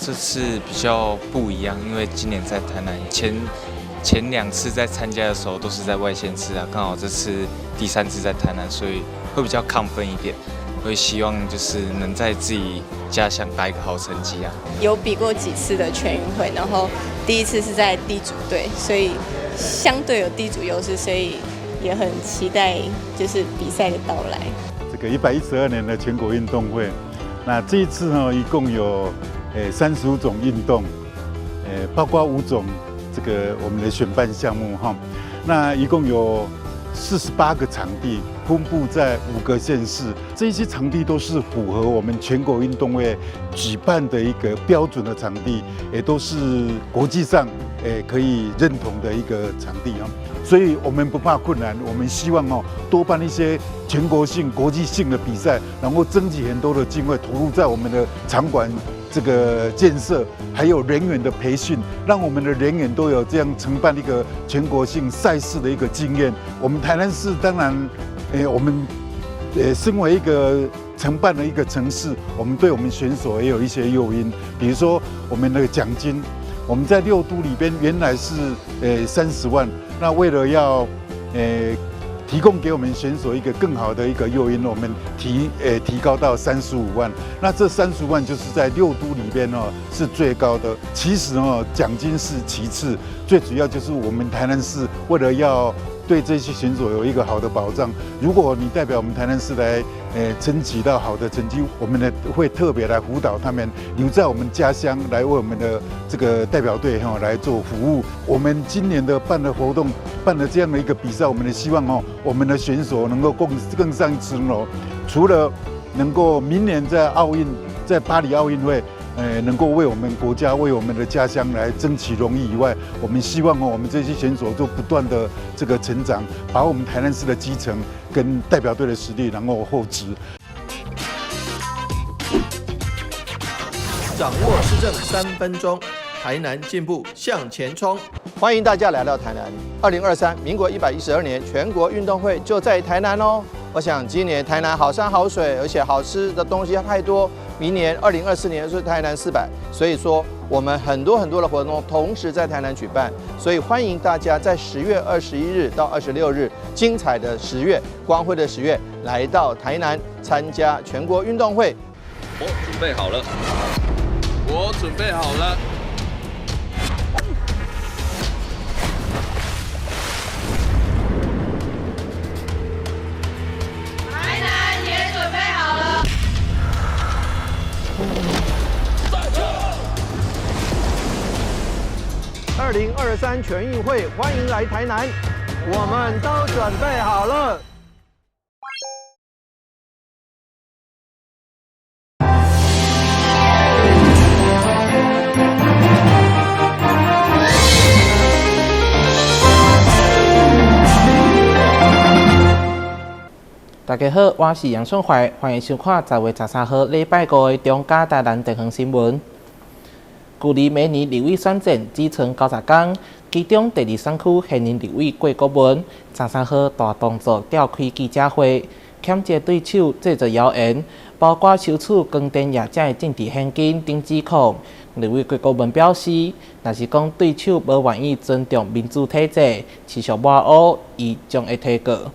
这次比较不一样，因为今年在台南，前2次在参加的时候都是在外县市啊，刚好这次第3次在台南，所以会比较亢奋一点。会希望就是能在自己家乡打一个好成绩啊。有比过几次的全运会，然后第1次是在地主队，所以相对有地主优势，所以也很期待就是比赛的到来。这个112年的全国运动会，那这一次呢，一共有35种运动，包括5种这个我们的选办项目哈，那一共有48个场地，分布在5个县市。这些场地都是符合我们全国运动会举办的一个标准的场地，也都是国际上可以认同的一个场地啊。所以我们不怕困难，我们希望多办一些全国性、国际性的比赛，然后征集很多的经费投入在我们的场馆这个建设，还有人员的培训，让我们的人员都有这样承办一个全国性赛事的一个经验。我们台南市当然，我们身为一个承办的一个城市，我们对我们选手也有一些诱因，比如说我们的奖金，我们在6都里边原来是30万，那为了要提供给我们选手一个更好的一个诱因，我们提高到35万。那这35万就是在6都里边是最高的。其实奖金是其次，最主要就是我们台南市为了要对这些选手有一个好的保障。如果你代表我们台南市来争取到好的成绩，我们呢会特别来辅导他们留在我们家乡，来为我们的这个代表队来做服务。我们今年的办的活动，办了这样的一个比赛，我们的希望我们的选手能够更上一层楼。除了能够明年在巴黎奥运会，能够为我们国家、为我们的家乡来争取荣誉以外，我们希望我们这些选手都不断的这个成长，把我们台南市的基层跟代表队的实力，然后厚植。掌握施政3分钟，台南进步向前冲。欢迎大家来到台南。2023民国112年全国运动会就在台南哦。我想今年台南好山好水，而且好吃的东西太多。明年2024年是台南400，所以说我们很多的活动同时在台南举办，所以欢迎大家在10月21日到26日精彩的10月、光辉的10月来到台南参加全国运动会。我准备好了，我准备好了。2023全运会，欢迎来台南，我们都准备好了。大家好，我是杨顺怀，欢迎收看10月13号礼拜5的中嘉台南地方新闻。距离明年立委选战只剩90天，其中第2选区现任立委郭国文13号大动作召开记者会，谴责对手制造谣言，包括收取光电业者的政治现金等指控。立委郭国文表示，若是讲对手无愿意尊重民主体制，持续抹黑，伊将会提告。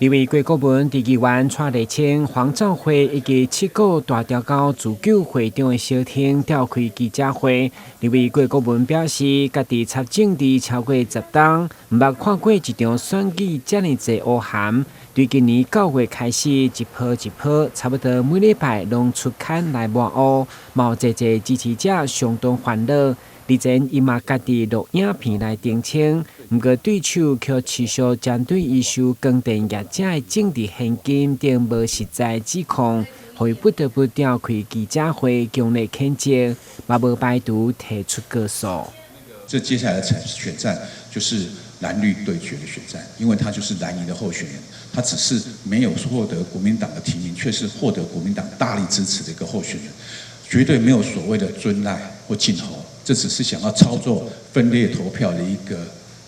立委郭国文伫议员蔡立青、黄兆辉以及7个大条高自救会长的小厅召开记者会。立委郭国文表示，家己插政治超过10年，毋捌看过一场选举遮尔济乌函。对今年9月开始，一波一波，差不多每礼拜拢出刊来抹黑，嘛有侪支持者相当烦恼。日前，伊嘛家己录影片来澄清，不过对手却持续针对伊收光电业者的政治现金等无实在指控，互伊不得不召开记者会，强烈谴责，嘛无排除提出告诉。这接下来的选战就是蓝绿对决的选战，因为他就是蓝营的候选人，他只是没有获得国民党的提名，却是获得国民党大力支持的一个候选人，绝对没有所谓的尊赖或敬侯。这只是想要操作分裂投票的一个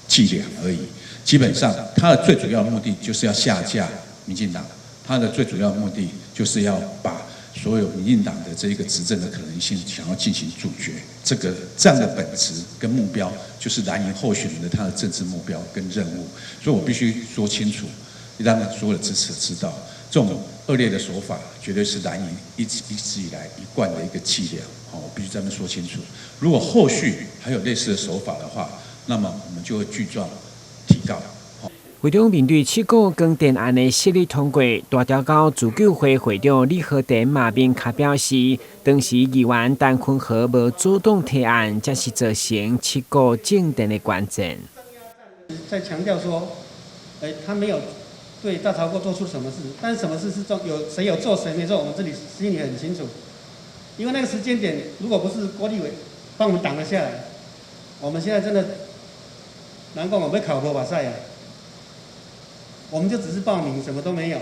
伎俩而已。基本上，他的最主要目的就是要下架民进党，他的最主要目的就是要把所有民进党的这一个执政的可能性，想要进行阻绝。这样的本质跟目标，就是蓝营候选人的他的政治目标跟任务。所以我必须说清楚，让所有的支持者知道，这种恶劣的手法绝对是蓝营一直以来一贯的一个伎俩。好，我必须这么说清楚。如果后续还有类似的手法的话，那么我们就会具状提告。为了面对7个光电案的设立通过，大条高自救会会长李和田马边卡表示，当时议员陈坤和无主动提案，才是造成7个静电的关键。在强调说，他没有对大超过做出什么事，但是什么事是谁有做谁没做，我们这里心里很清楚。因为那个时间点，如果不是郭立伟帮我们挡了下来，我们现在真的难怪我们被考过把赛呀。我们就只是报名，什么都没有。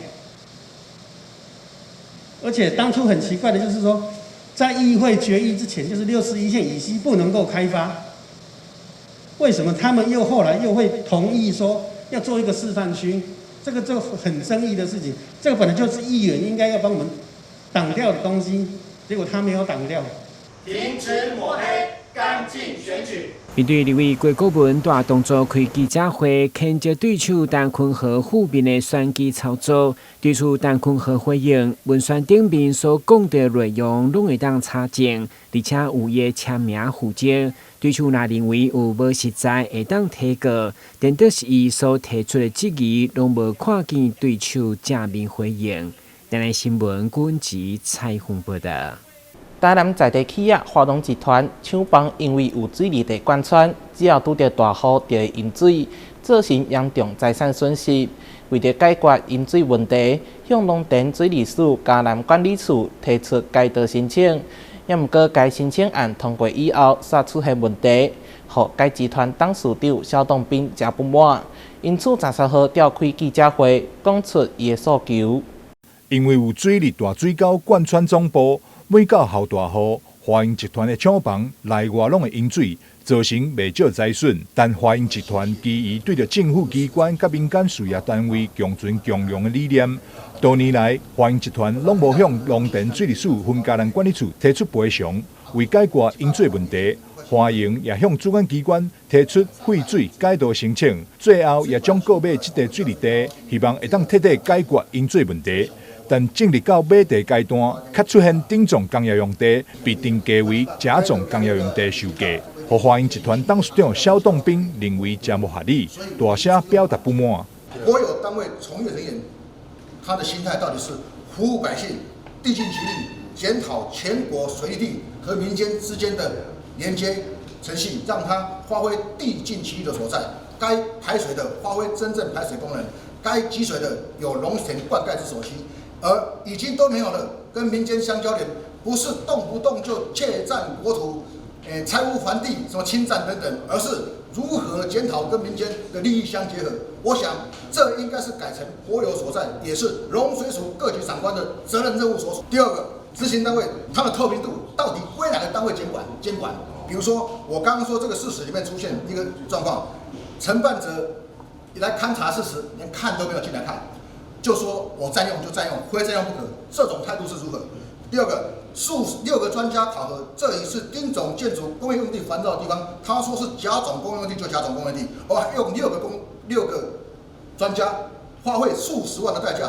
而且当初很奇怪的就是说，在议会决议之前，就是61线以西不能够开发。为什么他们后来又会同意说要做一个示范区？这个就很争议的事情。这个本来就是议员应该要帮我们挡掉的东西，结果他没有挡掉。停止抹黑，干净选举。面对立委郭国文大动作开记者会，牵接对手陈坤和负面的选举操作，对此陈坤和回应，文宣顶面所讲的内容拢会当查证，而且有伊签名负责。对手若认为有无实在，会当提告，但都是伊所提出的质疑，拢无看见对手正面回应。台南新闻军集采访报道。台南在地企业华隆集团厂房因为有水利地管穿，只要拄到大雨就会淹水，造成严重财产损失。为了解决淹水问题，向龙田水利署嘉南管理处提出改道申请，也毋过该申请案通过以后，煞出现问题，互该集团董事长肖栋斌真不满，因此13号召开记者会，讲出伊的诉求。因为有水利大水沟贯穿总部。每到后大雨，华盈集团的厂房内外拢会淹水，造成袂少财损。但华盈集团基于对着政府机关甲民间事业单位共存共荣的理念，多年来华盈集团拢无向龙田水利署分嘉南管理处提出赔偿。为解决淹水问题，华盈也向主管机关提出废水改道申请，最后也将购买这块水利地，希望会当彻底解决淹水问题。但进入到买地阶段，却出现顶重工业用地被定价为假重工业用地售价，互华盈集团董事长肖栋斌认为真不合理，大声表达不满。国有单位从业人员，他的心态到底是服务百姓、递进其力，检讨全国水利地和民间之间的连接程序，让它发挥递进其力的所在。该排水的发挥真正排水功能，该积水的有龙田灌溉之所需。而已经都没有了，跟民间相交连，不是动不动就窃占国土，拆屋还地、什么侵占等等，而是如何检讨跟民间的利益相结合。我想这应该是改成国有所在，也是农水署各级长官的责任任务所属。第二个，执行单位它的透明度到底归哪个单位监管？比如说我刚刚说这个事实里面出现一个状况，承办者来勘察事实，连看都没有进来看。就说我占用就占用，非占用不可，这种态度是如何？第二个，6个专家考核，这里是丁总建筑工业用地烦躁的地方，他说是甲种工业用地就甲种工业地，还用6个专家花费数十万的代价。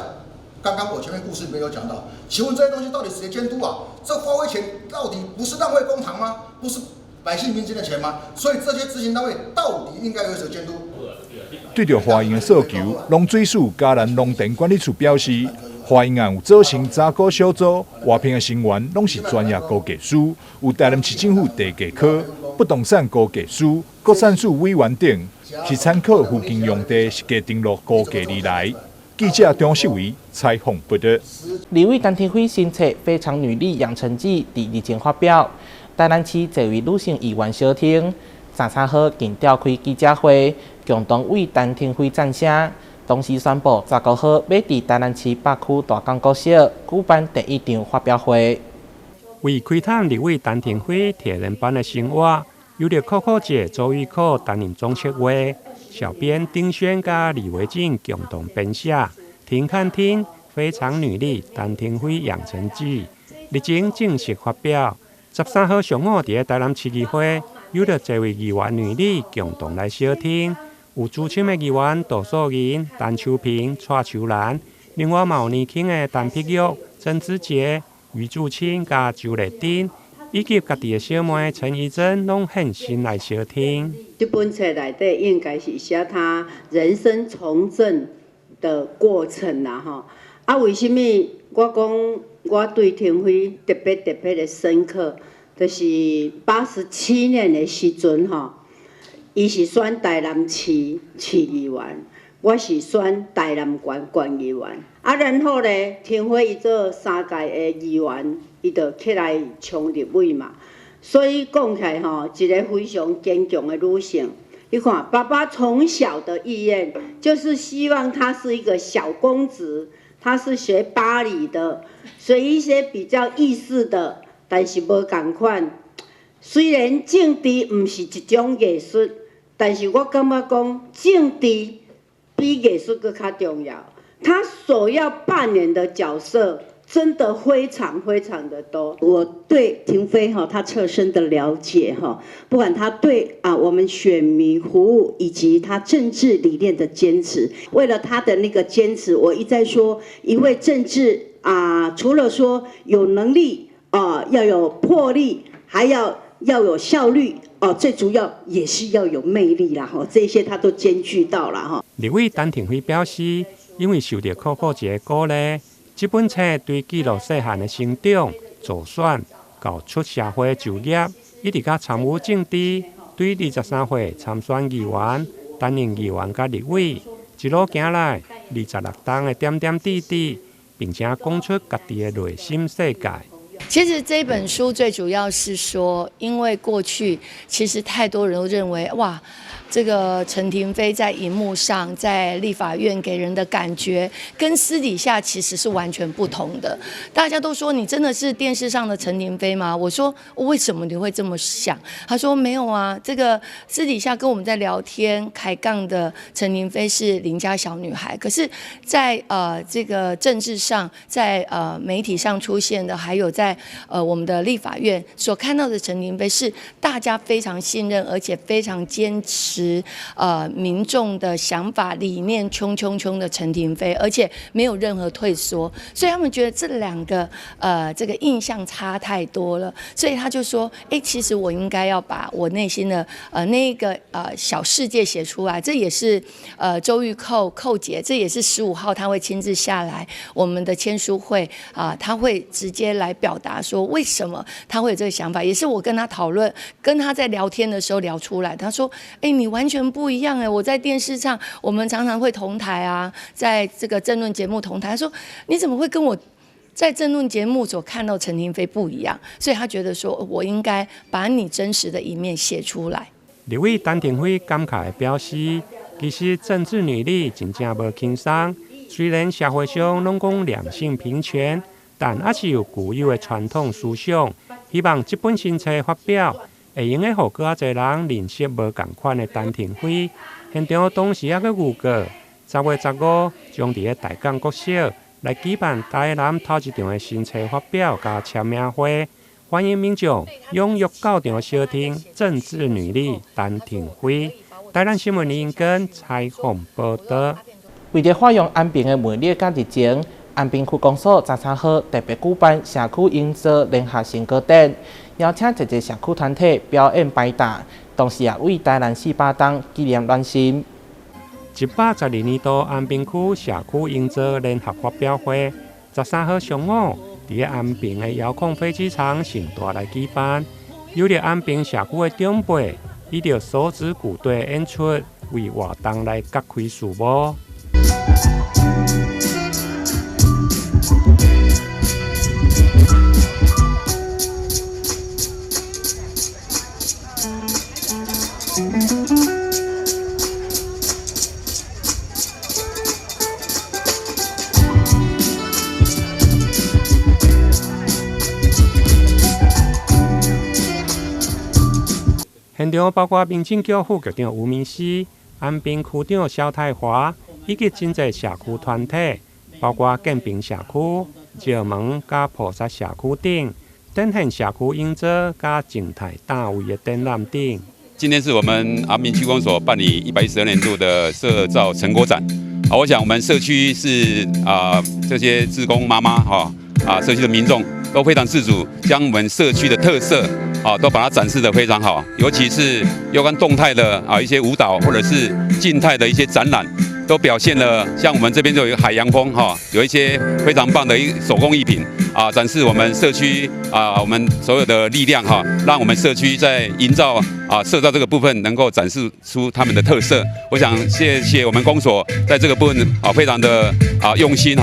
刚刚我前面故事里面有讲到，请问这些东西到底谁监督啊？这花费钱到底不是浪费公帑吗？不是百姓民间的钱吗？所以这些执行单位到底应该由谁监督？对着华盈的诉求，农水署嘉南龙田管理处表示，华盈案有组成查股小组，外聘的成员拢是专业估价师，有台南市政府地价科、不动产估价师、国产署委员等，是参考附近用地实价登录估价而来。记者张世伟采访报道。立委陈天辉新册《非常女力养成记》第2前发表，台南市这位女性议员小婷13号竟召开记者会。共同为陈天辉赞声，同时宣布19号要伫台南市北区大港国小举办第1场发表会。为开拓立委陈天辉铁人班的生活，由着酷酷姐周玉蔻担任总策划，小编丁轩甲李维静共同编写。听看听，非常女力陈天辉养成记，日前正式发表。13号上午伫台南市议会，有着多位议员女力共同来小听，有资深的议员杜素银、陈秋平、蔡秋兰，另外嘛有年轻的陈碧玉、曾子杰、余祖清甲周丽珍，以及家己的小妹陈怡珍，拢现身来小听。这本册内底应该是写他人生从政的过程啦，吼。啊，为什么我讲我对廷辉特别的深刻？就是87年的时阵，吼，伊是选台南市议员，我是选台南县议员。啊，然后呢，廷辉伊做3届的议员，伊就起来冲立委嘛。所以讲起来吼，一个非常坚强的女性。你看，爸爸从小的意愿就是希望他是一个小公子，他是学巴黎的，学一些比较意识的，但是无同款。虽然政治唔是一种艺术，但是我感觉讲政治比艺术更加重要。他所要扮演的角色真的非常的多。我对廷飞他侧身的了解不管他对我们选民服务，以及他政治理念的坚持，为了他的那个坚持，我一再说，一位政治除了说有能力要有魄力，还要有效率最主要也是要有魅力啦这些他都兼具到了立委陈廷辉表示，因为受到酷酷节鼓励，这本册对记录细汉的成长、助选、到出社会就业，一直到参与政治，对23岁参选议员、担任议员甲立委，一路行来26档的点点滴滴，并且讲出家己的内心世界。其实这本书最主要是说，因为过去其实太多人都认为，哇，这个陈亭妃在荧幕上，在立法院给人的感觉，跟私底下其实是完全不同的。大家都说你真的是电视上的陈亭妃吗？我说为什么你会这么想？他说没有啊，这个私底下跟我们在聊天开杠的陈亭妃是邻家小女孩，可是在这个政治上，在媒体上出现的，还有在我们的立法院所看到的陈亭妃是大家非常信任，而且非常坚持民众的想法理念冲的陈亭妃，而且没有任何退缩，所以他们觉得这两个这个印象差太多了，所以他就说，其实我应该要把我内心的那个小世界写出来。这也是周玉寇姐，这也是15号他会亲自下来我们的签书会他会直接来表达说为什么他会有这个想法，也是我跟他讨论，跟他在聊天的时候聊出来。他说你完全不一样我在电视上我们常常会同台啊，在这个政论节目同台，他说你怎么会跟我在政论节目所看到陈亭妃不一样？所以他觉得说我应该把你真实的一面写出来。立委陈亭妃感慨表示，其实政治女力真正无轻松，虽然社会上拢讲两性平权，但还是有固有的传统思想。希望这本新册发表，会用的互更多人认识无同款的陈亭妃。现场同时还佫预告，10月15将伫个台港国小来举办台南头一场的新册发表加签名会，欢迎民众踊跃到场收听政治女力陈亭妃。台南新闻林根采访报道。为了发扬安平的魅力甲热情，安平区公所13号特别举办社区营造联合成果展，邀请一个社区团体表演摆搭，同时也为台南市8档纪念暖心。112年度安平区社区营造联合发表会，13号上午伫安平的遥控飞机场盛大来举办，有着安平社区的长辈，以着手指鼓队演出，为活动来揭开序幕。现场包括民政局副局长吴明熙、安平区长萧泰华以及真侪社区团体，包括建平社区、石门甲菩萨社区等，展现社区营造甲静态大位的展览等。今天是我们阿明区公所办理112年度的社造成果展。我想我们社区是这些志工妈妈社区的民众都非常自主，将我们社区的特色都把它展示得非常好，尤其是有关动态的一些舞蹈或者是静态的一些展览，都表现了像我们这边就有一个海洋风有一些非常棒的手工艺品展示我们社区我们所有的力量让我们社区在营造社造这个部分能够展示出他们的特色。我想谢谢我们公所在这个部分非常的用心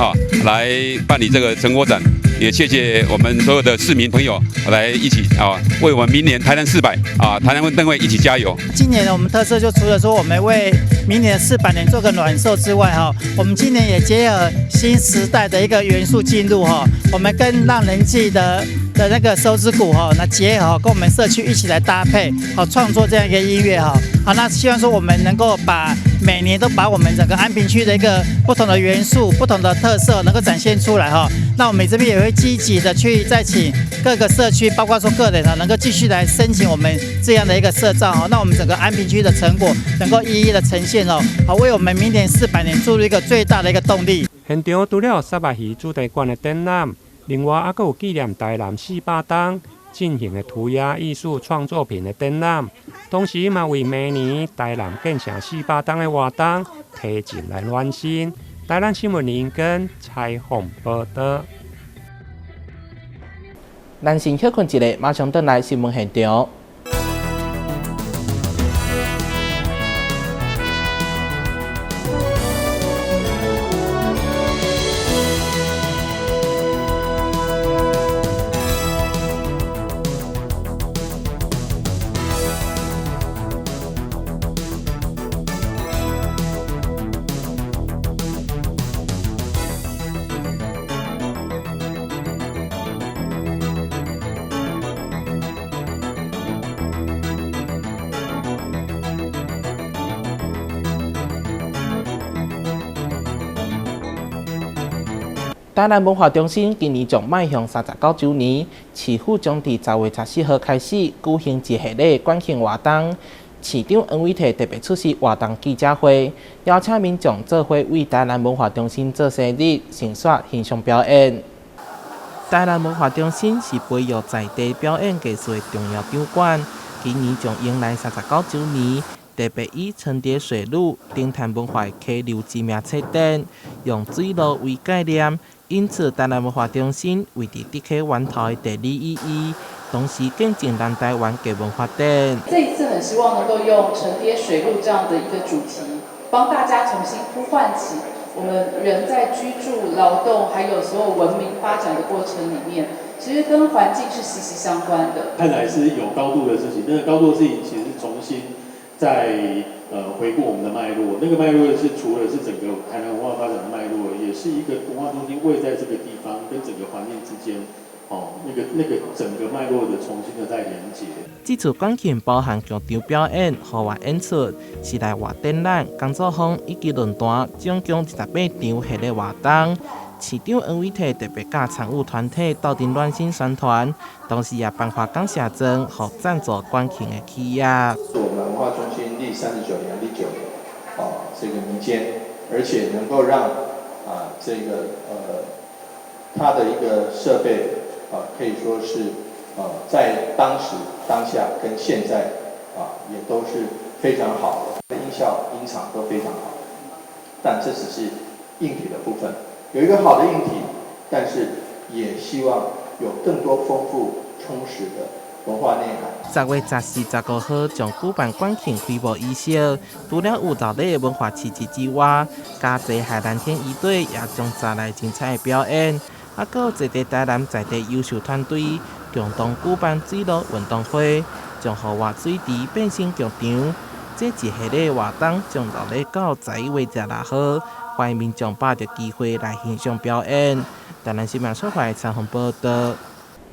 来办理这个成果展，也谢谢我们所有的市民朋友来一起为我们明年台南400台南运动会一起加油。今年呢，我们特色就除了说我们为明年的400年做个暖寿之外我们今年也结合新时代的一个元素进入我们跟让人记的那个手指鼓那结合跟我们社区一起来搭配创作这样一个音乐那希望说我们能够每年都把我们整个安平区的一个不同的元素、不同的特色能够展现出来那我们这边也会积极的去再请各个社区，包括说个人能够继续来申请我们这样的一个社造那我们整个安平区的成果能够一一的呈现为我们明年400年注入一个最大的一个动力。现场除了沙巴鱼主题馆的展览，另外还有纪念台南400档进行的涂鸦艺术创作品的展览，同时嘛为明年台南建成400档的活动提前来暖身。台南新闻林跟采访报道。咱先休困一下，马上转来新闻现场。台南文化中心今年将迈向39周年，市府将伫10月14号开始举行一系列馆庆活动。市长黄伟綽特别出席活动记者会，邀请民众做伙为台南文化中心做生日、欣赏形象表演。台南文化中心是培育在地表演艺术的重要场馆，今年将迎来39周年。特别以层叠水路、丁潭文化溪流知名册展，用水路为概念，因此台南文化中心为伫地溪源头的地理意义，同时见证南台湾嘅文化展。这一次很希望能够用层叠水路这样的一个主题，帮大家重新呼唤起我们人在居住、劳动，还有所有文明发展的过程里面，其实跟环境是息息相关的。看来是有高度的事情，那个高度的事情其实是重新在回顾我们的脉络，那个脉络是除了是整个台南文化发展的脉络，也是一个文化中心位在这个地方跟整个环境之间，那个整个脉络的重新的再连接。这次馆庆包含剧场表演、户外演出、室内活展览、工作坊以及论坛，总共18场系列活动。市长黄伟綽特别甲参与团体斗阵暖心宣传，同时也颁发感谢状，予赞助馆庆的企业。是我们文化中心第39年、第9年，这个民间，而且能够让这个它的一个设备可以说是在当时、当下跟现在也都是非常好的，音效、音场都非常好，但这只是硬体的部分。有一个好的硬体，但是也希望有更多丰富、充实的文化内涵。10月14、15号将举办馆庆开幕仪式，除了有热闹的文化气质之外，嘉义海南天仪队也将带来精彩的表演，还有一个台南在地优秀团队共同举办水路运动会，将户外水池变成剧场。这一系列活动将到咧到11月16号。欢迎民众把握机会来欣赏表演。台南新闻所在采访报道。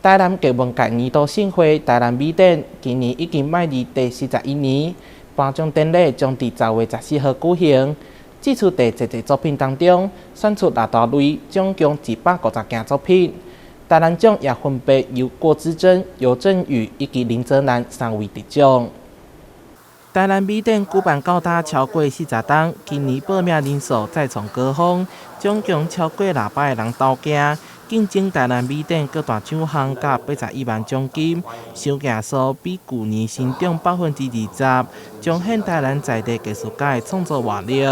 台南艺文界年度盛会台南美展，今年已经迈入第41年，颁奖典礼将伫10月14号举行。这次第7个作品当中，选出6大类，总共150件作品。台南奖也分别由郭之珍、尤振宇以及林泽南3位得奖。台南美展举办到达超过40天，今年报名人数再创高峰，总共超过600个人投件。竞争台南美展各大奖项甲81万奖金，收件数比去年成长20%，彰显台南在地艺术家的创作活力。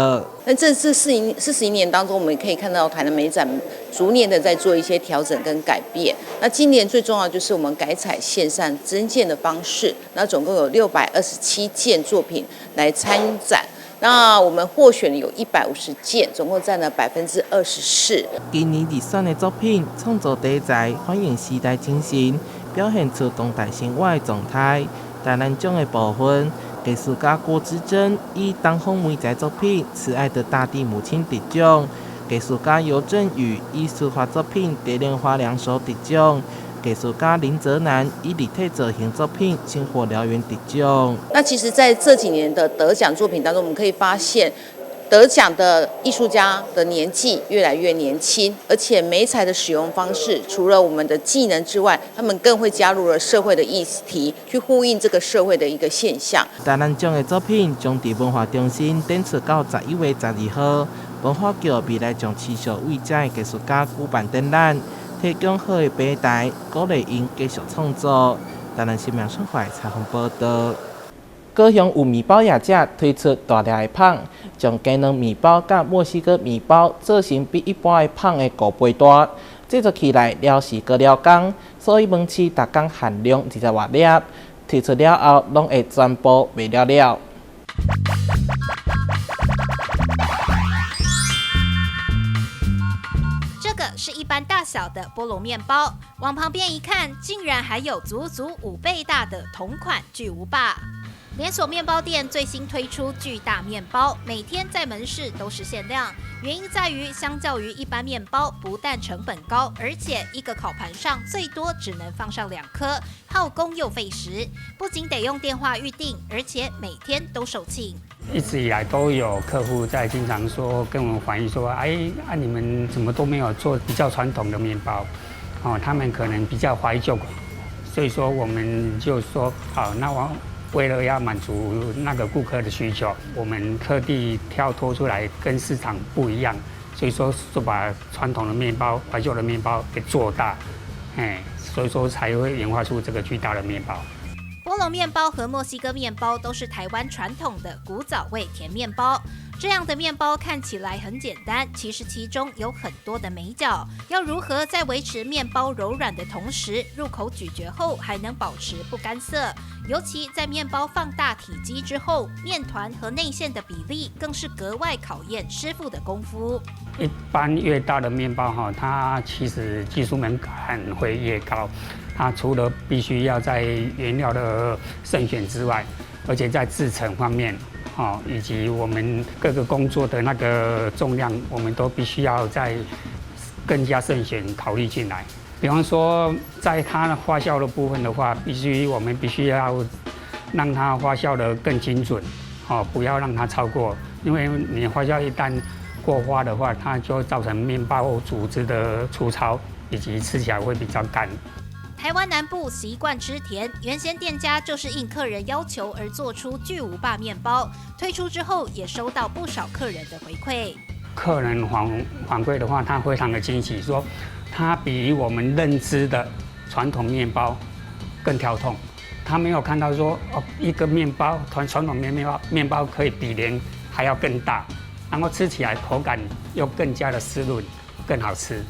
那这41年当中，我们可以看到台南美展逐年的在做一些调整跟改变。那今年最重要就是我们改采线上征件的方式，那总共有627件作品来参展。那我们获选有150件，总共占了24%。今年入选的作品创作题材反映时代精神，表现出当代生活的状态。台南奖的部分，艺术家郭之珍以东方美材作品《慈爱的大地母亲》得奖；艺术家尤振宇以书法作品《蝶恋花2首》得奖。艺术家林泽南以立体造型作品《星火燎原》得奖。那其实，在这几年的得奖作品当中，我们可以发现，得奖的艺术家的年纪越来越年轻，而且媒材的使用方式，除了我们的技能之外，他们更会加入了社会的议题，去呼应这个社会的一个现象。台南奖的作品将伫文化中心展出到11月12号，文化局未来将持续为这艺术家举办展览。提供好的平台，鼓励因继续创作。台南新闻生活采访报道。高雄有面包业者推出大粒的棒，将鸡卵面包甲墨西哥面包做成比一般的棒的5倍大，制作起来了时搁了工，所以门市逐工限量20多粒，推出了后拢会全部卖了。是一般大小的菠萝面包，往旁边一看，竟然还有足足5倍大的同款巨无霸。连锁面包店最新推出巨大面包，每天在门市都是限量。原因在于，相较于一般面包，不但成本高，而且一个烤盘上最多只能放上2颗，耗工又费时。不仅得用电话预订，而且每天都售罄。一直以来都有客户在经常说跟我们反映说，你们怎么都没有做比较传统的面包？哦，他们可能比较怀旧，所以说我们就说好，那我为了要满足那个顾客的需求，我们特地跳脱出来跟市场不一样，所以说就把传统的面包、怀旧的面包给做大，所以说才会演化出这个巨大的面包。菠萝面包和墨西哥面包都是台湾传统的古早味甜面包。这样的面包看起来很简单，其实其中有很多的美角。要如何在维持面包柔软的同时，入口咀嚼后还能保持不干涩？尤其在面包放大体积之后，面团和内馅的比例更是格外考验师傅的功夫。一般越大的面包它其实技术门槛会越高。它除了必须要在原料的慎选之外，而且在制程方面，以及我们各个工作的那个重量，我们都必须要再更加慎选考虑进来。比方说，在它发酵的部分的话，我们必须要让它发酵的更精准，不要让它超过，因为你发酵一旦过发的话，它就会造成面包组织的粗糙，以及吃起来会比较干。台湾南部习惯吃甜，原先店家就是应客人要求而做出巨无霸面包，推出之后也收到不少客人的回馈。客人反馈的话，他非常的惊喜，说它比我们认知的传统面包更跳痛。他没有看到说一个面包传统面包可以比连还要更大，然后吃起来口感又更加的湿润，更好吃。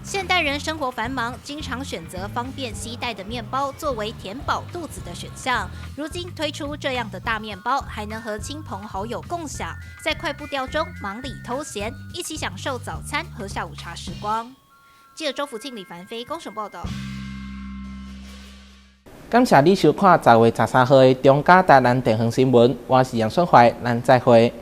现代人生活繁忙，经常选择方便携带的面包作为填饱肚子的选项。如今推出这样的大面包，还能和亲朋好友共享，在快步调中忙里偷闲，一起享受早餐和下午茶时光。记者周福庆、李凡飞公审报道。感谢你收看10月13号的中嘉台南电视新闻，我是杨顺怀，咱再会。